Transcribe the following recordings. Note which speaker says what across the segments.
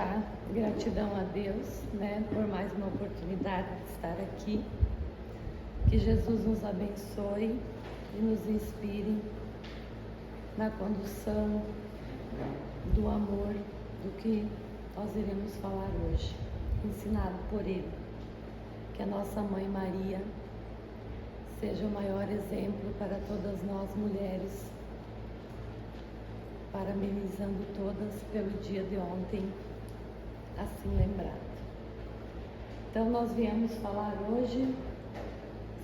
Speaker 1: deixar gratidão a Deus, por mais uma oportunidade de estar aqui. Que Jesus nos abençoe e nos inspire na condução do amor, do que nós iremos falar hoje, ensinado por Ele. Que a nossa Mãe Maria seja o maior exemplo para todas nós mulheres, parabenizando todas pelo dia de ontem, assim lembrado. Então nós viemos falar hoje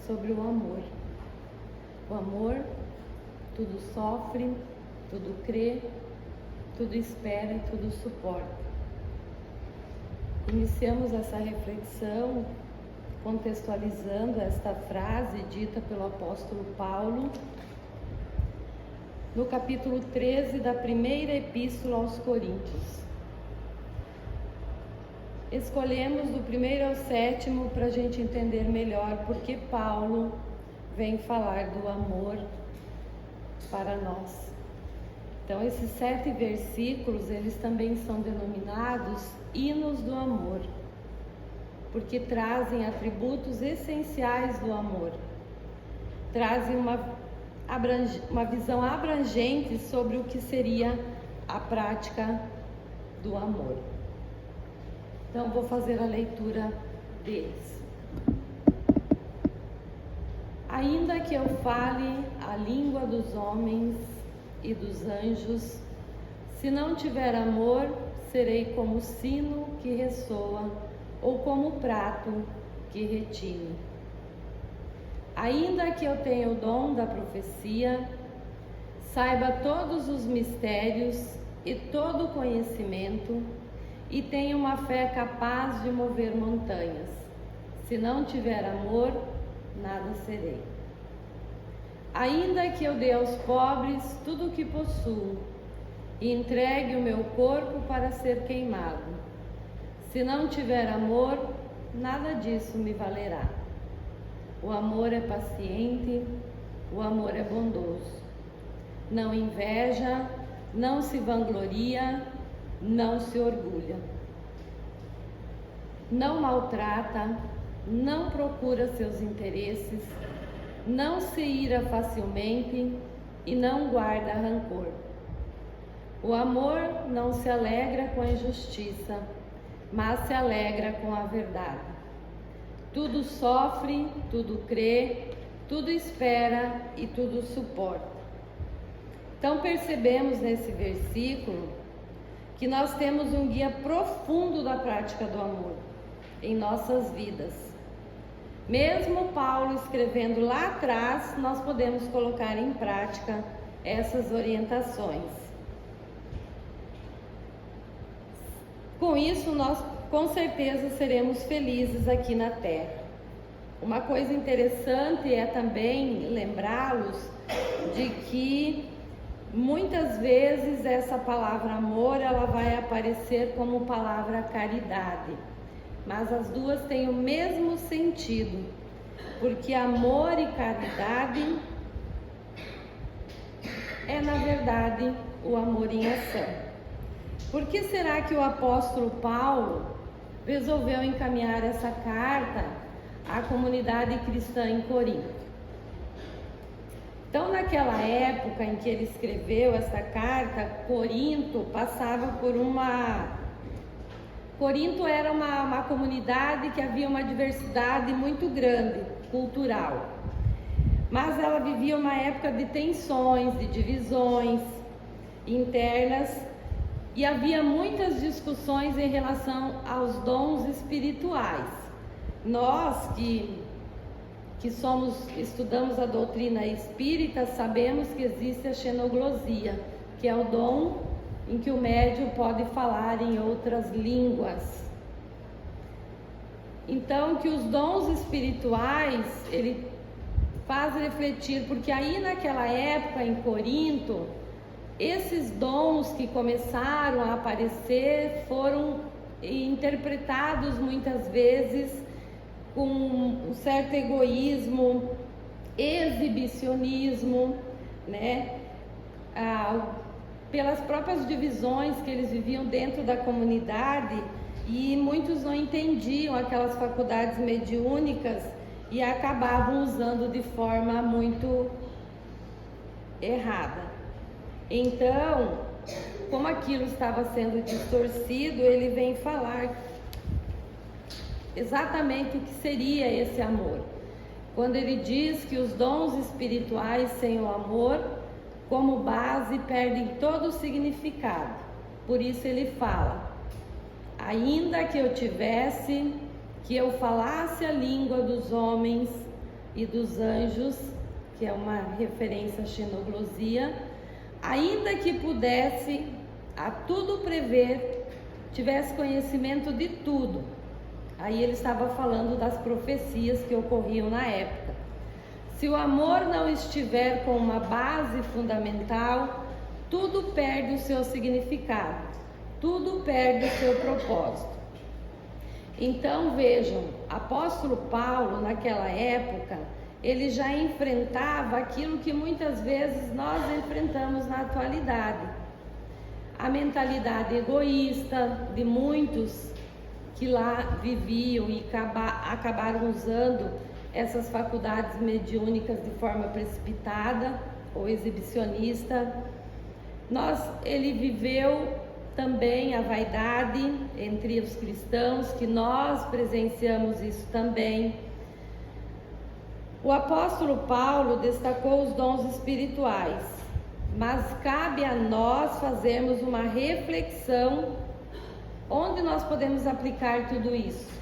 Speaker 1: sobre o amor. O amor tudo sofre, tudo crê, tudo espera e tudo suporta. Iniciamos essa reflexão contextualizando esta frase dita pelo apóstolo Paulo no capítulo 13 da primeira epístola aos Coríntios. Escolhemos do 1º ao 7º para a gente entender melhor porque Paulo vem falar do amor para nós. Então esses 7 versículos, eles também são denominados hinos do amor, porque trazem atributos essenciais do amor, trazem uma visão abrangente sobre o que seria a prática do amor. Então vou fazer a leitura deles. Ainda que eu fale a língua dos homens e dos anjos, se não tiver amor, serei como o sino que ressoa ou como o prato que retine. Ainda que eu tenha o dom da profecia, saiba todos os mistérios e todo o conhecimento, e tenha uma fé capaz de mover montanhas. Se não tiver amor, nada serei. Ainda que eu dê aos pobres tudo o que possuo, e entregue o meu corpo para ser queimado, se não tiver amor, nada disso me valerá. O amor é paciente, o amor é bondoso. Não inveja, não se vangloria, não se orgulha. Não maltrata, não procura seus interesses, não se ira facilmente e não guarda rancor. O amor não se alegra com a injustiça, mas se alegra com a verdade. Tudo sofre, tudo crê, tudo espera e tudo suporta. Então percebemos nesse versículo que nós temos um guia profundo da prática do amor em nossas vidas. Mesmo Paulo escrevendo lá atrás, nós podemos colocar em prática essas orientações. Com isso, nós com certeza seremos felizes aqui na Terra. Uma coisa interessante é também lembrá-los de que muitas vezes essa palavra amor, ela vai aparecer como palavra caridade, mas as duas têm o mesmo sentido, porque amor e caridade é na verdade o amor em ação. Por que será que o apóstolo Paulo resolveu encaminhar essa carta à comunidade cristã em Corinto? Então, naquela época em que ele escreveu essa carta, Corinto era uma comunidade que havia uma diversidade muito grande, cultural. Mas ela vivia uma época de tensões, de divisões internas, e havia muitas discussões em relação aos dons espirituais. Nós que estudamos a doutrina espírita, sabemos que existe a xenoglosia, que é o dom em que o médium pode falar em outras línguas. Então, que os dons espirituais, ele faz refletir, porque aí naquela época em Corinto, esses dons que começaram a aparecer foram interpretados muitas vezes com um certo egoísmo, exibicionismo, né? pelas próprias divisões que eles viviam dentro da comunidade, e muitos não entendiam aquelas faculdades mediúnicas e acabavam usando de forma muito errada. Então, como aquilo estava sendo distorcido, ele vem falar exatamente o que seria esse amor. Quando ele diz que os dons espirituais sem o amor como base perdem todo o significado. Por isso ele fala: ainda que eu tivesse, que eu falasse a língua dos homens e dos anjos, que é uma referência à xenoglosia, ainda que pudesse a tudo prever, tivesse conhecimento de tudo. Aí ele estava falando das profecias que ocorriam na época. Se o amor não estiver com uma base fundamental, tudo perde o seu significado, tudo perde o seu propósito. Então vejam, apóstolo Paulo naquela época, ele já enfrentava aquilo que muitas vezes nós enfrentamos na atualidade. A mentalidade egoísta de muitos que lá viviam e acabaram usando essas faculdades mediúnicas de forma precipitada ou exibicionista. Ele viveu também a vaidade entre os cristãos, que nós presenciamos isso também. O apóstolo Paulo destacou os dons espirituais, mas cabe a nós fazermos uma reflexão onde nós podemos aplicar tudo isso.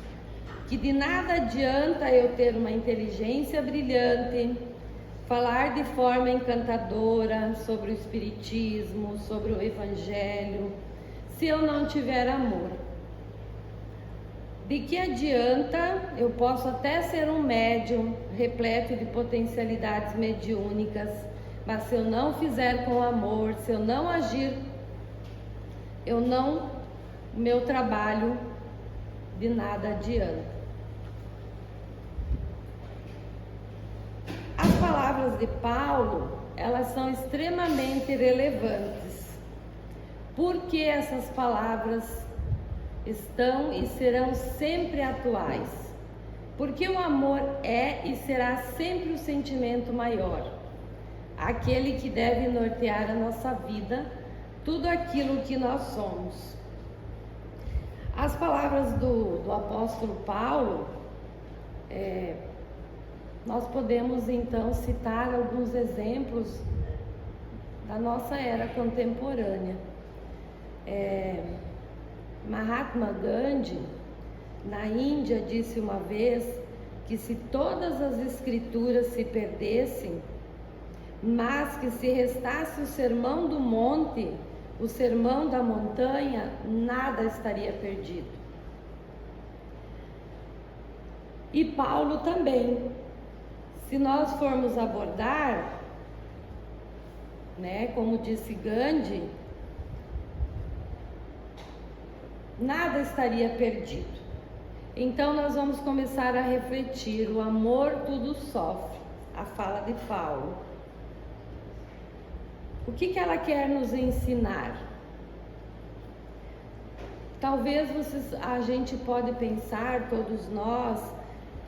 Speaker 1: Que de nada adianta eu ter uma inteligência brilhante, falar de forma encantadora sobre o espiritismo, sobre o evangelho, se eu não tiver amor. De que adianta eu posso até ser um médium repleto de potencialidades mediúnicas, mas se eu não fizer com amor, se eu não agir, meu trabalho de nada adianta. As palavras de Paulo, elas são extremamente relevantes. Por que essas palavras estão e serão sempre atuais? Porque o amor é e será sempre o sentimento maior, aquele que deve nortear a nossa vida, tudo aquilo que nós somos. As palavras do apóstolo Paulo, nós podemos então citar alguns exemplos da nossa era contemporânea. Mahatma Gandhi, na Índia, disse uma vez que se todas as escrituras se perdessem, mas que se restasse o sermão do monte, o sermão da montanha, nada estaria perdido. E Paulo também, se nós formos abordar, como disse Gandhi, nada estaria perdido. Então nós vamos começar a refletir: o amor tudo sofre, a fala de Paulo. O que ela quer nos ensinar? Talvez a gente pode pensar, todos nós,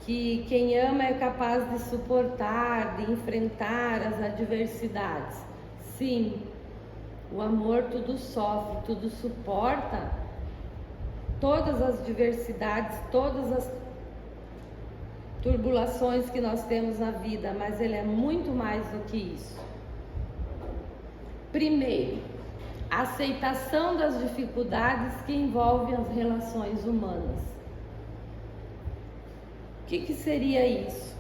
Speaker 1: que quem ama é capaz de suportar, de enfrentar as adversidades. Sim, o amor tudo sofre, tudo suporta, todas as diversidades, todas as turbulações que nós temos na vida, mas ele é muito mais do que isso. Primeiro, a aceitação das dificuldades que envolvem as relações humanas. O que seria isso?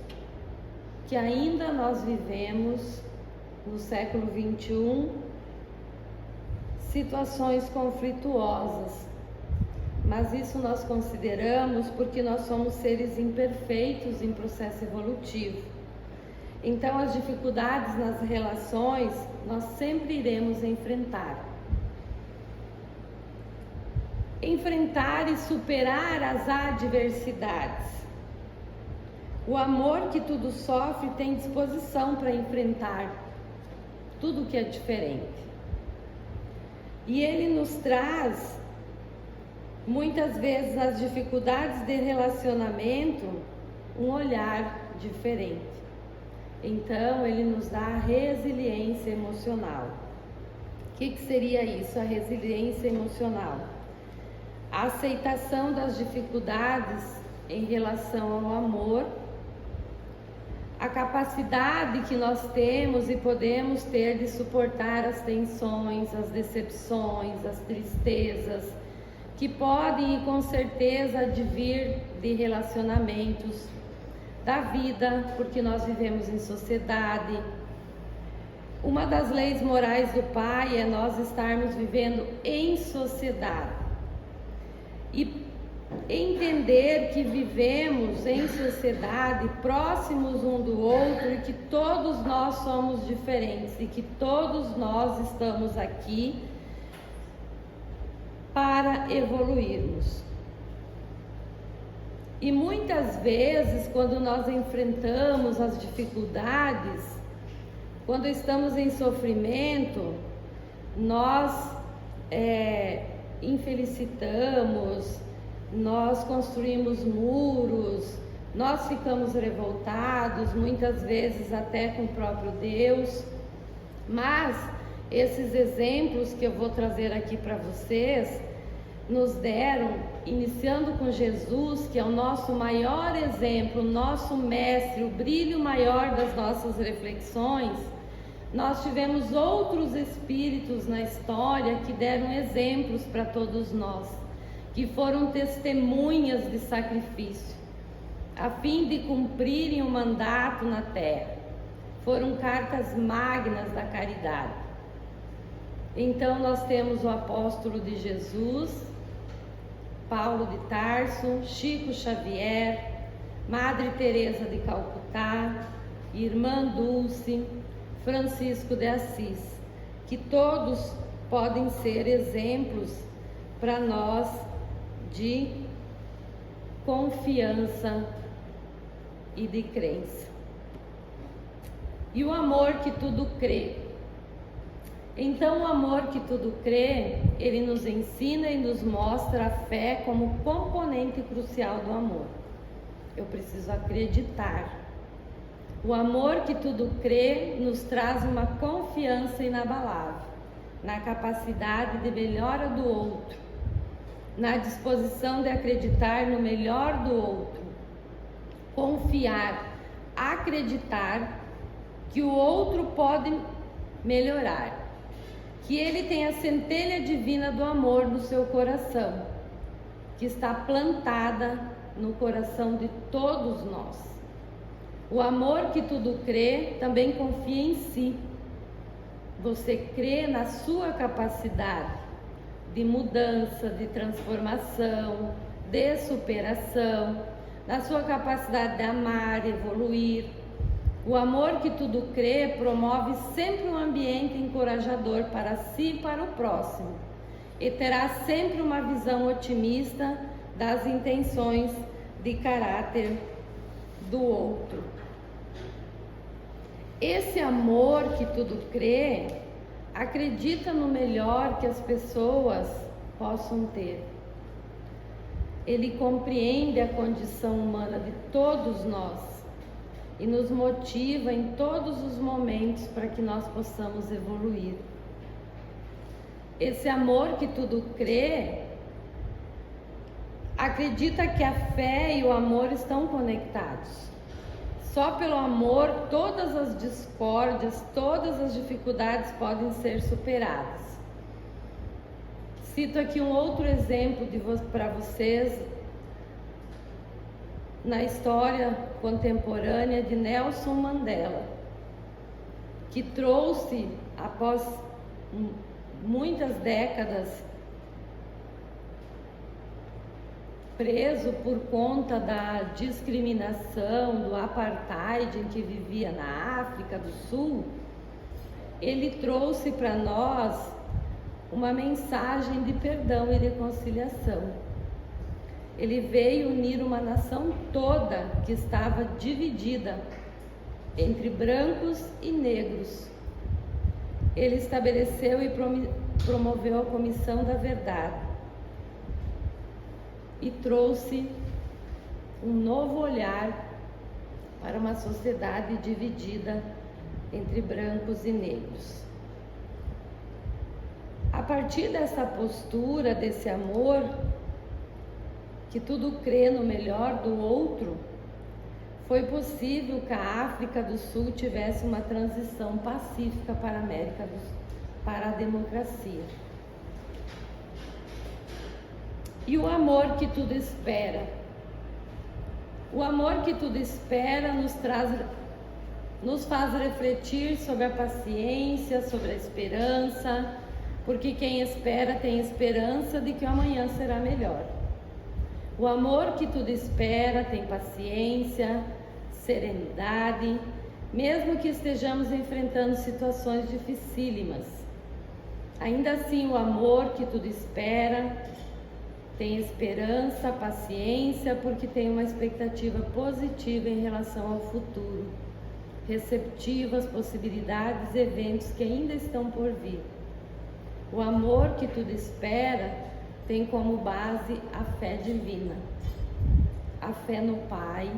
Speaker 1: Que ainda nós vivemos no século 21 situações conflituosas, mas isso nós consideramos porque nós somos seres imperfeitos em processo evolutivo. Então as dificuldades nas relações nós sempre iremos enfrentar. Enfrentar e superar as adversidades. O amor que tudo sofre tem disposição para enfrentar tudo que é diferente. E ele nos traz, muitas vezes, as dificuldades de relacionamento, um olhar diferente. Então, ele nos dá a resiliência emocional. O que seria isso, a resiliência emocional? A aceitação das dificuldades em relação ao amor, a capacidade que nós temos e podemos ter de suportar as tensões, as decepções, as tristezas, que podem e com certeza advir de relacionamentos, da vida, porque nós vivemos em sociedade. Uma das leis morais do Pai é nós estarmos vivendo em sociedade e entender que vivemos em sociedade, próximos um do outro, e que todos nós somos diferentes e que todos nós estamos aqui para evoluirmos. E muitas vezes, quando nós enfrentamos as dificuldades, quando estamos em sofrimento, nós infelicitamos, nós construímos muros, nós ficamos revoltados, muitas vezes até com o próprio Deus. Mas esses exemplos que eu vou trazer aqui para vocês nos deram, iniciando com Jesus, que é o nosso maior exemplo, o nosso mestre, o brilho maior das nossas reflexões. Nós tivemos outros espíritos na história que deram exemplos para todos nós, que foram testemunhas de sacrifício, a fim de cumprirem o mandato na terra. Foram cartas magnas da caridade. Então nós temos o apóstolo de Jesus, Paulo de Tarso, Chico Xavier, Madre Teresa de Calcutá, Irmã Dulce, Francisco de Assis, que todos podem ser exemplos para nós de confiança e de crença. E o amor que tudo crê. Então, o amor que tudo crê, ele nos ensina e nos mostra a fé como componente crucial do amor. Eu preciso acreditar. O amor que tudo crê nos traz uma confiança inabalável na capacidade de melhora do outro, na disposição de acreditar no melhor do outro, confiar, acreditar que o outro pode melhorar, que ele tem a centelha divina do amor no seu coração, que está plantada no coração de todos nós. O amor que tudo crê também confia em si. Você crê na sua capacidade de mudança, de transformação, de superação, na sua capacidade de amar, evoluir. O amor que tudo crê promove sempre um ambiente encorajador para si e para o próximo, e terá sempre uma visão otimista das intenções de caráter do outro. Esse amor que tudo crê acredita no melhor que as pessoas possam ter. Ele compreende a condição humana de todos nós e nos motiva em todos os momentos para que nós possamos evoluir. Esse amor que tudo crê acredita que a fé e o amor estão conectados. Só pelo amor todas as discórdias, todas as dificuldades podem ser superadas. Cito aqui um outro exemplo para vocês na história contemporânea de Nelson Mandela, que trouxe, após muitas décadas preso por conta da discriminação, do apartheid em que vivia na África do Sul, ele trouxe para nós uma mensagem de perdão e reconciliação. Ele veio unir uma nação toda que estava dividida entre brancos e negros. Ele estabeleceu e promoveu a Comissão da Verdade e trouxe um novo olhar para uma sociedade dividida entre brancos e negros. A partir dessa postura, desse amor, que tudo crê no melhor do outro, foi possível que a África do Sul tivesse uma transição pacífica para a democracia. E o amor que tudo espera. O amor que tudo espera nos faz refletir sobre a paciência, sobre a esperança, porque quem espera tem esperança de que o amanhã será melhor. O amor que tudo espera tem paciência, serenidade, mesmo que estejamos enfrentando situações dificílimas. Ainda assim, o amor que tudo espera tem esperança, paciência, porque tem uma expectativa positiva em relação ao futuro, receptivo às possibilidades e eventos que ainda estão por vir. O amor que tudo espera tem como base a fé divina, a fé no Pai,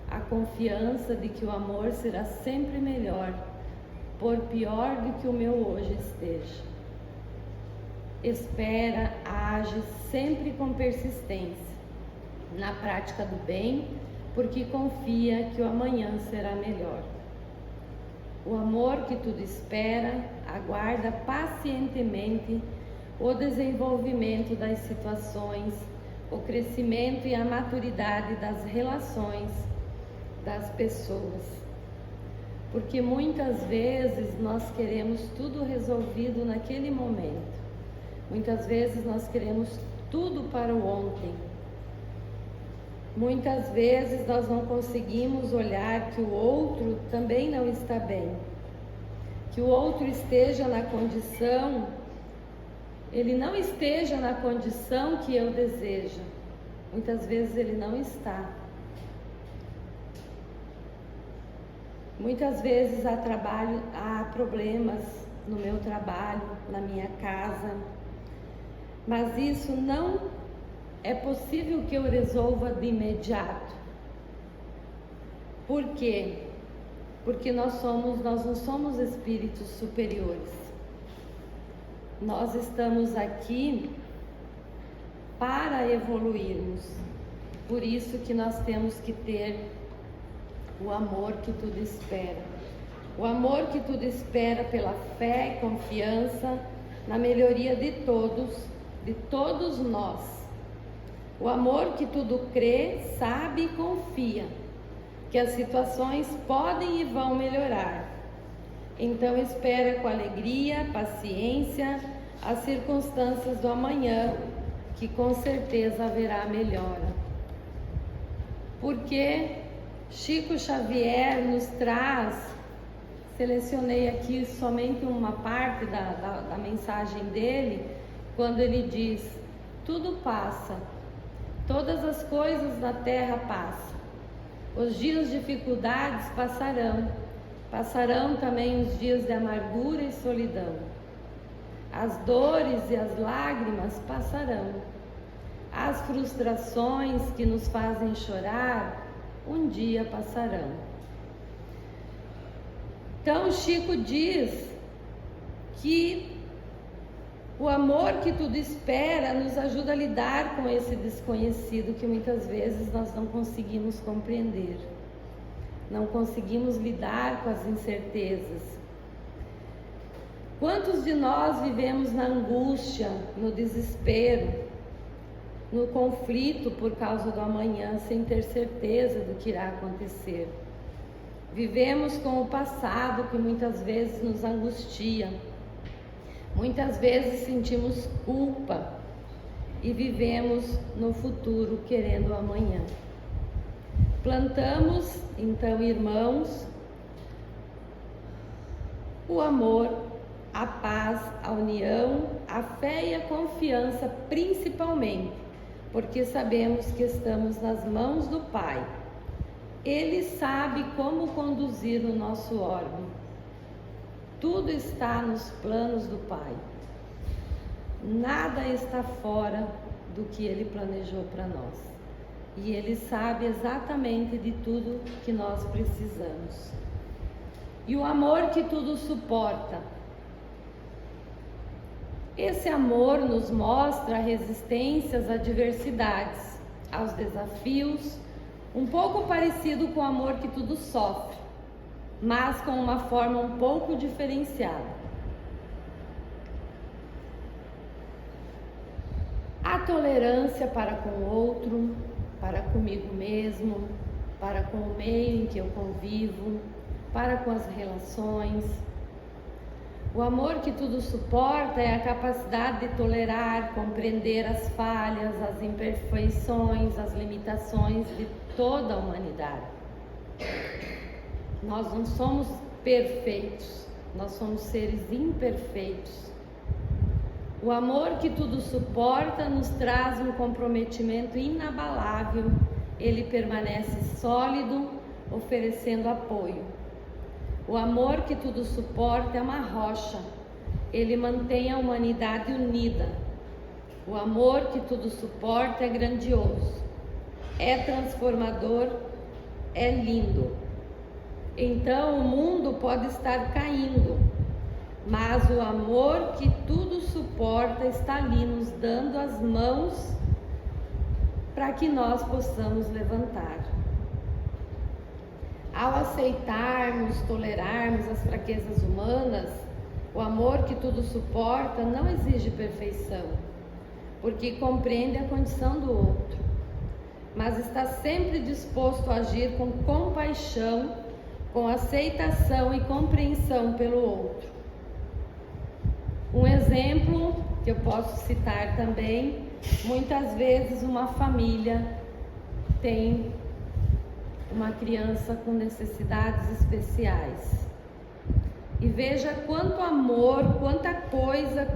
Speaker 1: a confiança de que o amor será sempre melhor, por pior do que o meu hoje esteja. Espera, age sempre com persistência, na prática do bem, porque confia que o amanhã será melhor. O amor que tudo espera, aguarda pacientemente o desenvolvimento das situações, o crescimento e a maturidade das relações das pessoas. Porque muitas vezes nós queremos tudo resolvido naquele momento. Muitas vezes nós queremos tudo para o ontem. Muitas vezes nós não conseguimos olhar que o outro também não está bem. Que o outro esteja na condição, ele não esteja na condição que eu desejo. Muitas vezes ele não está. Muitas vezes há problemas no meu trabalho, na minha casa, mas isso não é possível que eu resolva de imediato. Por quê? Porque nós não somos espíritos superiores. Nós estamos aqui para evoluirmos. Por isso que nós temos que ter o amor que tudo espera. O amor que tudo espera pela fé e confiança na melhoria de todos nós. O amor que tudo crê, sabe e confia que as situações podem e vão melhorar. Então espera com alegria, paciência as circunstâncias do amanhã, que com certeza haverá melhora. Porque Chico Xavier nos traz, selecionei aqui somente uma parte da mensagem dele, quando ele diz: tudo passa, todas as coisas na terra passam, os dias de dificuldades passarão também os dias de amargura e solidão, as dores e as lágrimas passarão, as frustrações que nos fazem chorar um dia passarão. Então Chico diz que o amor que tudo espera nos ajuda a lidar com esse desconhecido que muitas vezes nós não conseguimos compreender, não conseguimos lidar com as incertezas. Quantos de nós vivemos na angústia, no desespero, no conflito por causa do amanhã, sem ter certeza do que irá acontecer? Vivemos com o passado que muitas vezes nos angustia. Muitas vezes sentimos culpa e vivemos no futuro querendo o amanhã. Plantamos, então, irmãos, o amor, a paz, a união, a fé e a confiança, principalmente, porque sabemos que estamos nas mãos do Pai. Ele sabe como conduzir o nosso órgão. Tudo está nos planos do Pai. nada está fora do que Ele planejou para nós. E Ele sabe exatamente de tudo que nós precisamos. E o amor que tudo suporta. Esse amor nos mostra a resistência às adversidades, aos desafios, um pouco parecido com o amor que tudo sofre, mas com uma forma um pouco diferenciada. A tolerância para com o outro, para comigo mesmo, para com o meio em que eu convivo, para com as relações. O amor que tudo suporta é a capacidade de tolerar, compreender as falhas, as imperfeições, as limitações de toda a humanidade. Nós não somos perfeitos, nós somos seres imperfeitos. O amor que tudo suporta nos traz um comprometimento inabalável. Ele permanece sólido, oferecendo apoio. O amor que tudo suporta é uma rocha. Ele mantém a humanidade unida. O amor que tudo suporta é grandioso, é transformador, é lindo. Então o mundo pode estar caindo, mas o amor que tudo suporta está ali nos dando as mãos para que nós possamos levantar. Ao aceitarmos, tolerarmos as fraquezas humanas, o amor que tudo suporta não exige perfeição, porque compreende a condição do outro, mas está sempre disposto a agir com compaixão, com aceitação e compreensão pelo outro. Um exemplo que eu posso citar também, muitas vezes uma família tem uma criança com necessidades especiais. E veja quanto amor, quanta coisa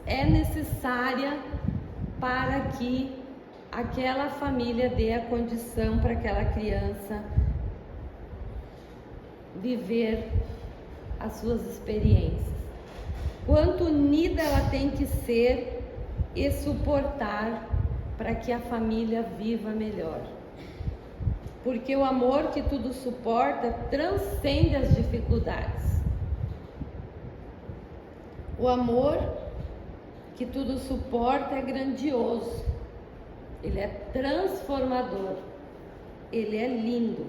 Speaker 1: é necessária para que aquela família dê a condição para aquela criança viver as suas experiências. Quanto unida ela tem que ser e suportar para que a família viva melhor. Porque o amor que tudo suporta transcende as dificuldades. O amor que tudo suporta é grandioso, ele é transformador, ele é lindo.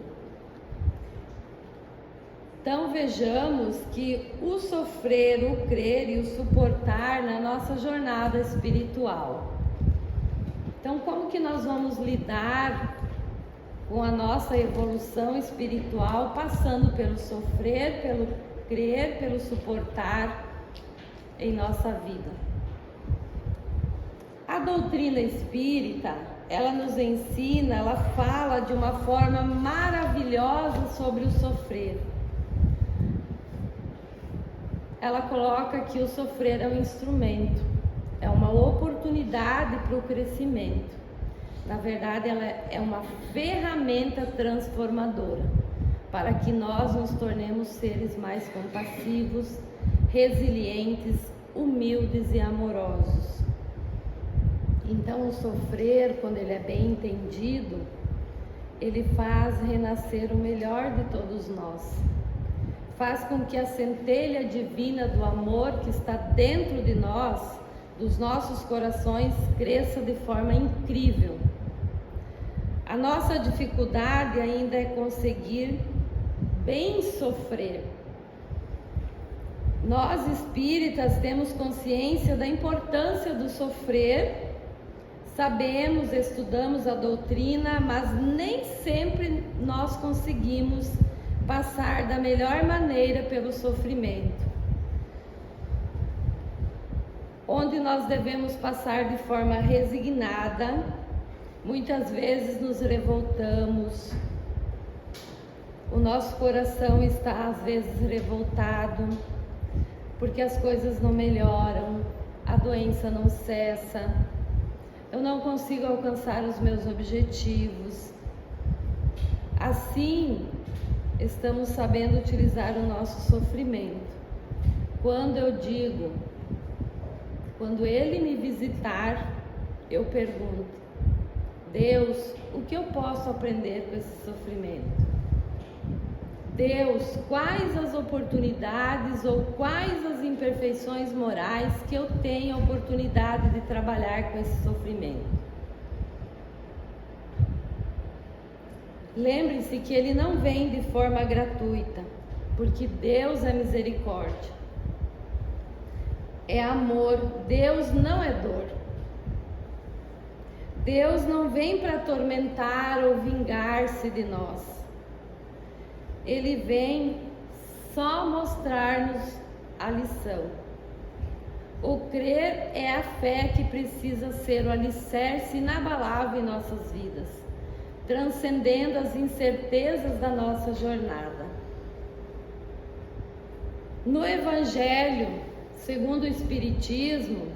Speaker 1: Então vejamos que o sofrer, o crer e o suportar na nossa jornada espiritual. Então como que nós vamos lidar com a nossa evolução espiritual, passando pelo sofrer, pelo crer, pelo suportar em nossa vida? A doutrina espírita, ela nos ensina, ela fala de uma forma maravilhosa sobre o sofrer. Ela coloca que o sofrer é um instrumento, é uma oportunidade para o crescimento. Na verdade, ela é uma ferramenta transformadora para que nós nos tornemos seres mais compassivos, resilientes, humildes e amorosos. Então, o sofrer, quando ele é bem entendido, ele faz renascer o melhor de todos nós. Faz com que a centelha divina do amor que está dentro de nós, dos nossos corações, cresça de forma incrível. A nossa dificuldade ainda é conseguir bem sofrer. Nós espíritas temos consciência da importância do sofrer, sabemos, estudamos a doutrina, mas nem sempre nós conseguimos passar da melhor maneira pelo sofrimento. Onde nós devemos passar de forma resignada, muitas vezes nos revoltamos, o nosso coração está às vezes revoltado, porque as coisas não melhoram, a doença não cessa, eu não consigo alcançar os meus objetivos. Assim, estamos sabendo utilizar o nosso sofrimento. Quando eu digo Quando Ele me visitar, eu pergunto: Deus, o que eu posso aprender com esse sofrimento? Deus, quais as oportunidades ou quais as imperfeições morais que eu tenho a oportunidade de trabalhar com esse sofrimento? Lembre-se que ele não vem de forma gratuita, porque Deus é misericórdia, é amor. Deus não é dor. Deus não vem para atormentar ou vingar-se de nós. Ele vem só mostrar-nos a lição. O crer é a fé que precisa ser o alicerce inabalável em nossas vidas, transcendendo as incertezas da nossa jornada. No Evangelho, segundo o Espiritismo,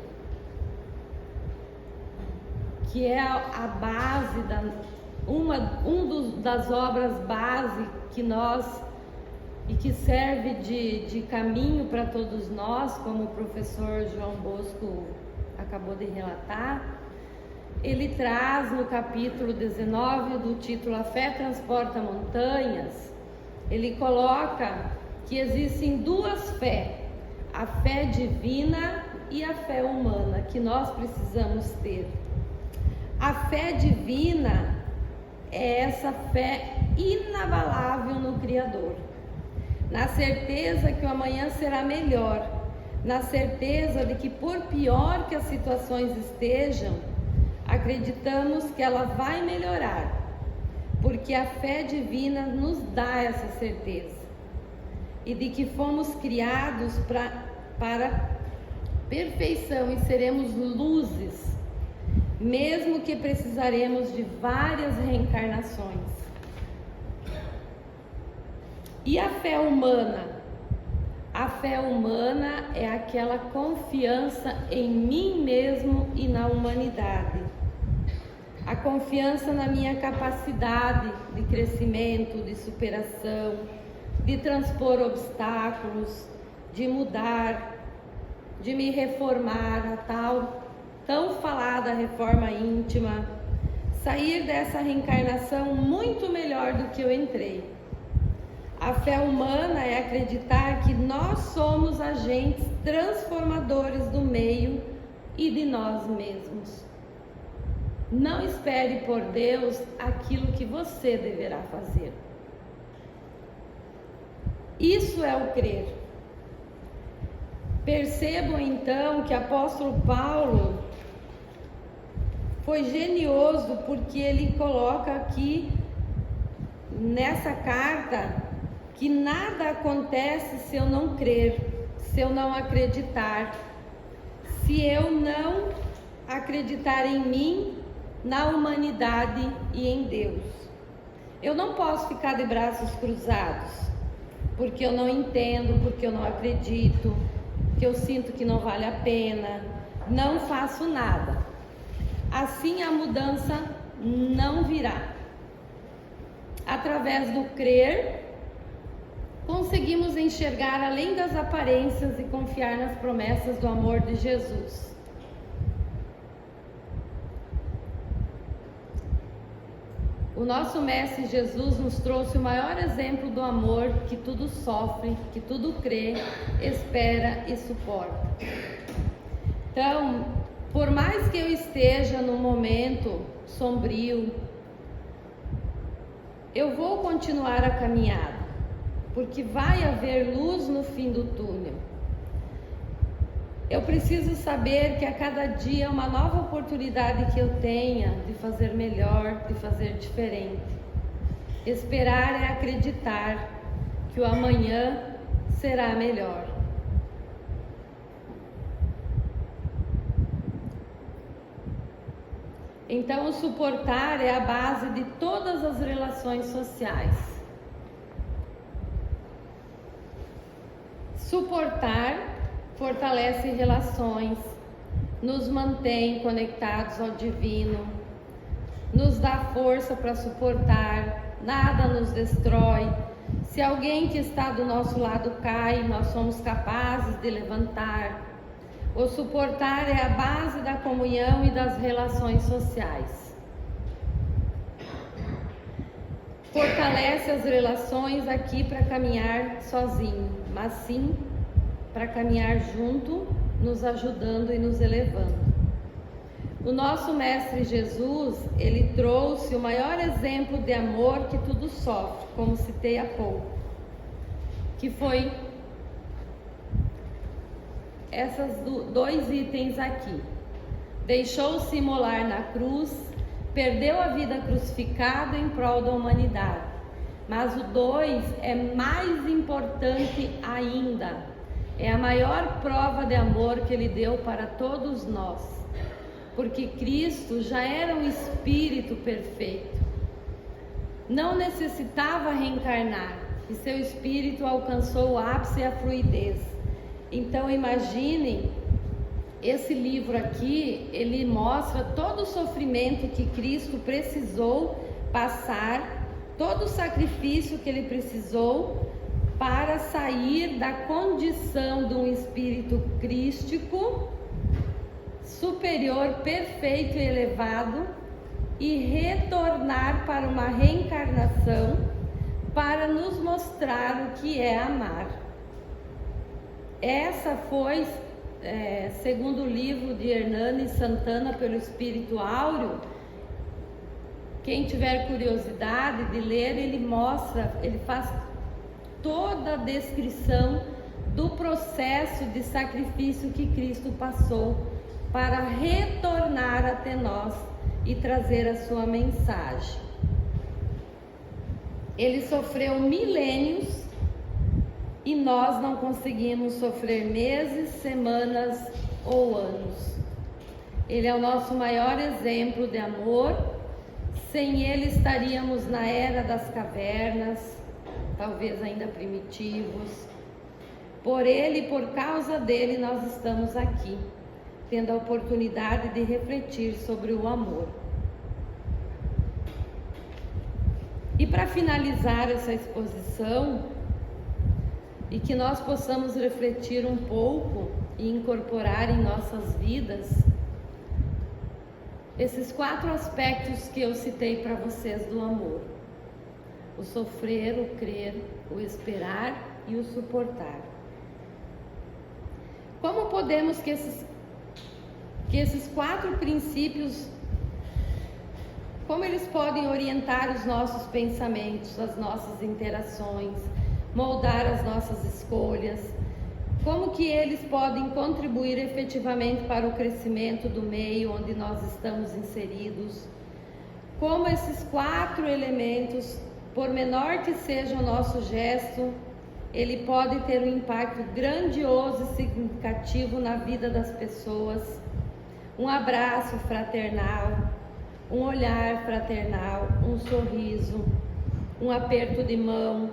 Speaker 1: que é a base das obras base que que serve de caminho para todos nós, como o professor João Bosco acabou de relatar, ele traz no capítulo 19 do título A Fé Transporta Montanhas, ele coloca que existem duas fés, a fé divina e a fé humana, que nós precisamos ter. A fé divina é essa fé inabalável no Criador, na certeza que o amanhã será melhor, na certeza de que, por pior que as situações estejam, acreditamos que ela vai melhorar, porque a fé divina nos dá essa certeza, e de que fomos criados para perfeição e seremos luzes, mesmo que precisaremos de várias reencarnações. E a fé humana? A fé humana é aquela confiança em mim mesmo e na humanidade. A confiança na minha capacidade de crescimento, de superação, de transpor obstáculos, de mudar, de me reformar, a tão falada reforma íntima, sair dessa reencarnação muito melhor do que eu entrei. A fé humana é acreditar que nós somos agentes transformadores do meio e de nós mesmos. Não espere por Deus aquilo que você deverá fazer. Isso é o crer. Percebam então que o apóstolo Paulo foi genioso, porque ele coloca aqui nessa carta que nada acontece se eu não crer, se eu não acreditar, se eu não acreditar em mim, na humanidade e em Deus. Eu não posso ficar de braços cruzados, porque eu não entendo, porque eu não acredito, que eu sinto que não vale a pena, não faço nada. Assim a mudança não virá. Através do crer, conseguimos enxergar além das aparências e confiar nas promessas do amor de Jesus. O nosso Mestre Jesus nos trouxe o maior exemplo do amor, que tudo sofre, que tudo crê, espera e suporta. Então, por mais que eu esteja num momento sombrio, eu vou continuar a caminhada, porque vai haver luz no fim do túnel. Eu preciso saber que a cada dia é uma nova oportunidade que eu tenha de fazer melhor, de fazer diferente. Esperar é acreditar que o amanhã será melhor. Então, o suportar é a base de todas as relações sociais. Suportar fortalece relações, nos mantém conectados ao divino, nos dá força para suportar, nada nos destrói. Se alguém que está do nosso lado cai, nós somos capazes de levantar. O suportar é a base da comunhão e das relações sociais. Fortalece as relações aqui para caminhar sozinho, mas sim para caminhar junto, nos ajudando e nos elevando. O nosso Mestre Jesus, ele trouxe o maior exemplo de amor que tudo sofre, como citei há pouco, que foi esses dois itens aqui. Deixou-se imolar na cruz, perdeu a vida crucificado em prol da humanidade. Mas o 2 é mais importante ainda. É a maior prova de amor que ele deu para todos nós. Porque Cristo já era um espírito perfeito. Não necessitava reencarnar, e seu espírito alcançou o ápice e a fluidez. Então imaginem, esse livro aqui, ele mostra todo o sofrimento que Cristo precisou passar, todo o sacrifício que ele precisou para sair da condição de um espírito crístico, superior, perfeito e elevado, e retornar para uma reencarnação para nos mostrar o que é amar. Essa foi, segundo o livro de Hernani Santana, pelo Espírito Áureo. Quem tiver curiosidade de ler, ele mostra, ele faz toda a descrição do processo de sacrifício que Cristo passou para retornar até nós e trazer a sua mensagem. Ele sofreu milênios e nós não conseguimos sofrer meses, semanas ou anos. Ele é o nosso maior exemplo de amor. Sem ele estaríamos na era das cavernas, talvez ainda primitivos. Por ele e por causa dele nós estamos aqui, tendo a oportunidade de refletir sobre o amor. E para finalizar essa exposição, e que nós possamos refletir um pouco e incorporar em nossas vidas esses 4 aspectos que eu citei para vocês do amor: o sofrer, o crer, o esperar e o suportar. Como podemos que esses 4 princípios, como eles podem orientar os nossos pensamentos, as nossas interações, moldar as nossas escolhas, como que eles podem contribuir efetivamente para o crescimento do meio onde nós estamos inseridos, como esses 4 elementos, por menor que seja o nosso gesto, ele pode ter um impacto grandioso e significativo na vida das pessoas. Um abraço fraternal, um olhar fraternal, um sorriso, um aperto de mão,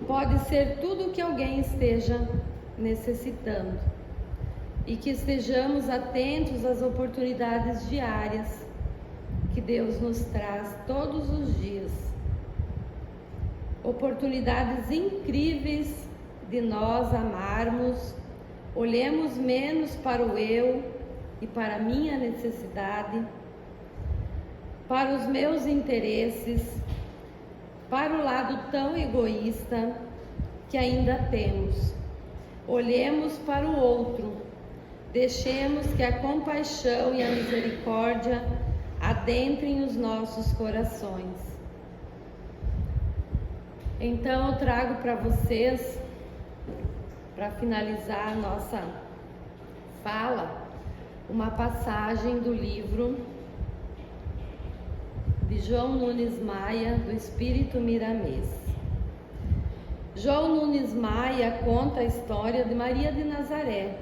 Speaker 1: pode ser tudo o que alguém esteja necessitando, e que estejamos atentos às oportunidades diárias que Deus nos traz todos os dias. Oportunidades incríveis de nós amarmos, olhemos menos para o eu e para a minha necessidade, para os meus interesses, para o lado tão egoísta que ainda temos. Olhemos para o outro, deixemos que a compaixão e a misericórdia adentrem os nossos corações. Então eu trago para vocês, para finalizar a nossa fala, uma passagem do livro de João Nunes Maia, do Espírito Miramês. João Nunes Maia conta a história de Maria de Nazaré.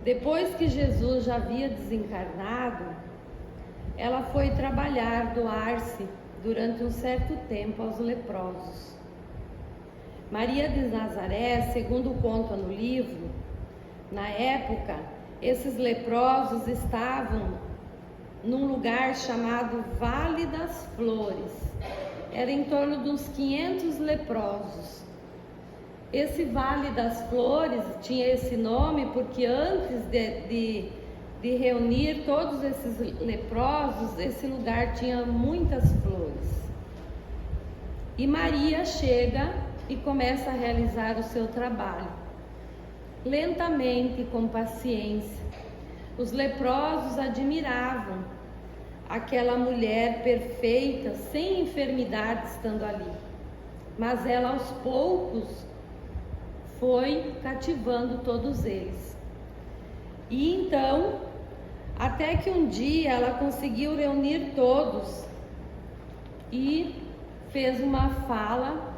Speaker 1: Depois que Jesus já havia desencarnado, ela foi trabalhar, doar-se durante um certo tempo aos leprosos. Maria de Nazaré, segundo conta no livro, na época, esses leprosos estavam num lugar chamado Vale das Flores. Era em torno de uns 500 leprosos. Esse Vale das Flores tinha esse nome porque antes de reunir todos esses leprosos, esse lugar tinha muitas flores. E Maria chega e começa a realizar o seu trabalho. Lentamente, com paciência. Os leprosos admiravam aquela mulher perfeita, sem enfermidade, estando ali. Mas ela, aos poucos, foi cativando todos eles. E então, até que um dia ela conseguiu reunir todos e fez uma fala,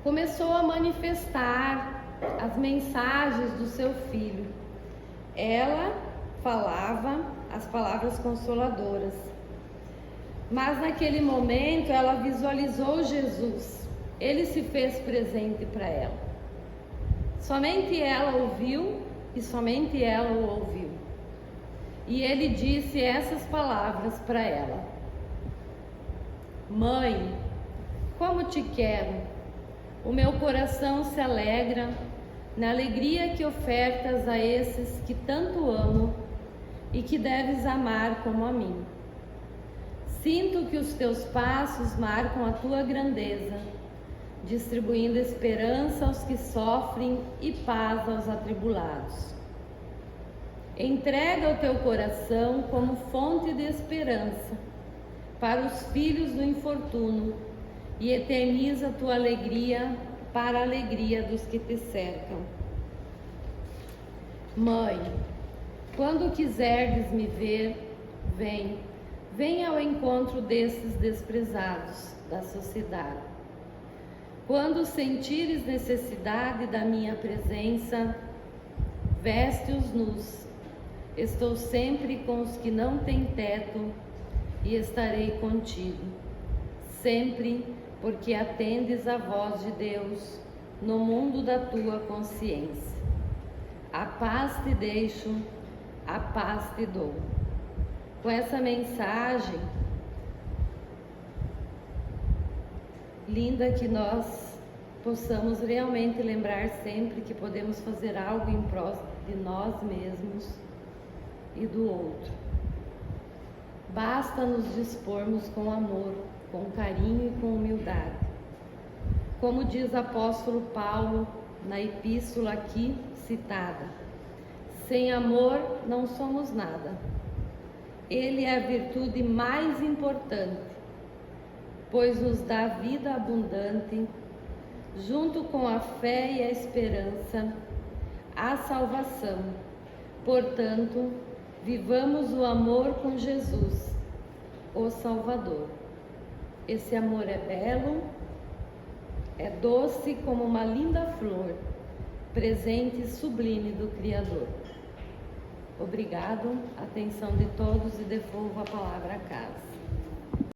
Speaker 1: começou a manifestar as mensagens do seu filho. Ela falava as palavras consoladoras, mas naquele momento ela visualizou Jesus. Ele se fez presente para ela. Somente ela ouviu e somente ela o ouviu. E ele disse essas palavras para ela: Mãe, como te quero! O meu coração se alegra na alegria que ofertas a esses que tanto amo e que deves amar como a mim. Sinto que os teus passos marcam a tua grandeza, distribuindo esperança aos que sofrem e paz aos atribulados. Entrega o teu coração como fonte de esperança para os filhos do infortúnio e eterniza a tua alegria para a alegria dos que te cercam. Mãe, quando quiserdes me ver, vem ao encontro desses desprezados da sociedade. Quando sentires necessidade da minha presença, veste-os nus. Estou sempre com os que não têm teto e estarei contigo, sempre, porque atendes a voz de Deus no mundo da tua consciência. A paz te deixo, a paz te dou. Com essa mensagem linda, que nós possamos realmente lembrar sempre que podemos fazer algo em prol de nós mesmos e do outro. Basta nos dispormos com amor, com carinho e com humildade. Como diz o apóstolo Paulo na epístola aqui citada, sem amor não somos nada. Ele é a virtude mais importante, pois nos dá vida abundante, junto com a fé e a esperança, a salvação. Portanto, vivamos o amor com Jesus, o Salvador. Esse amor é belo, é doce como uma linda flor, presente sublime do Criador. Obrigado, atenção de todos, e devolvo a palavra a casa.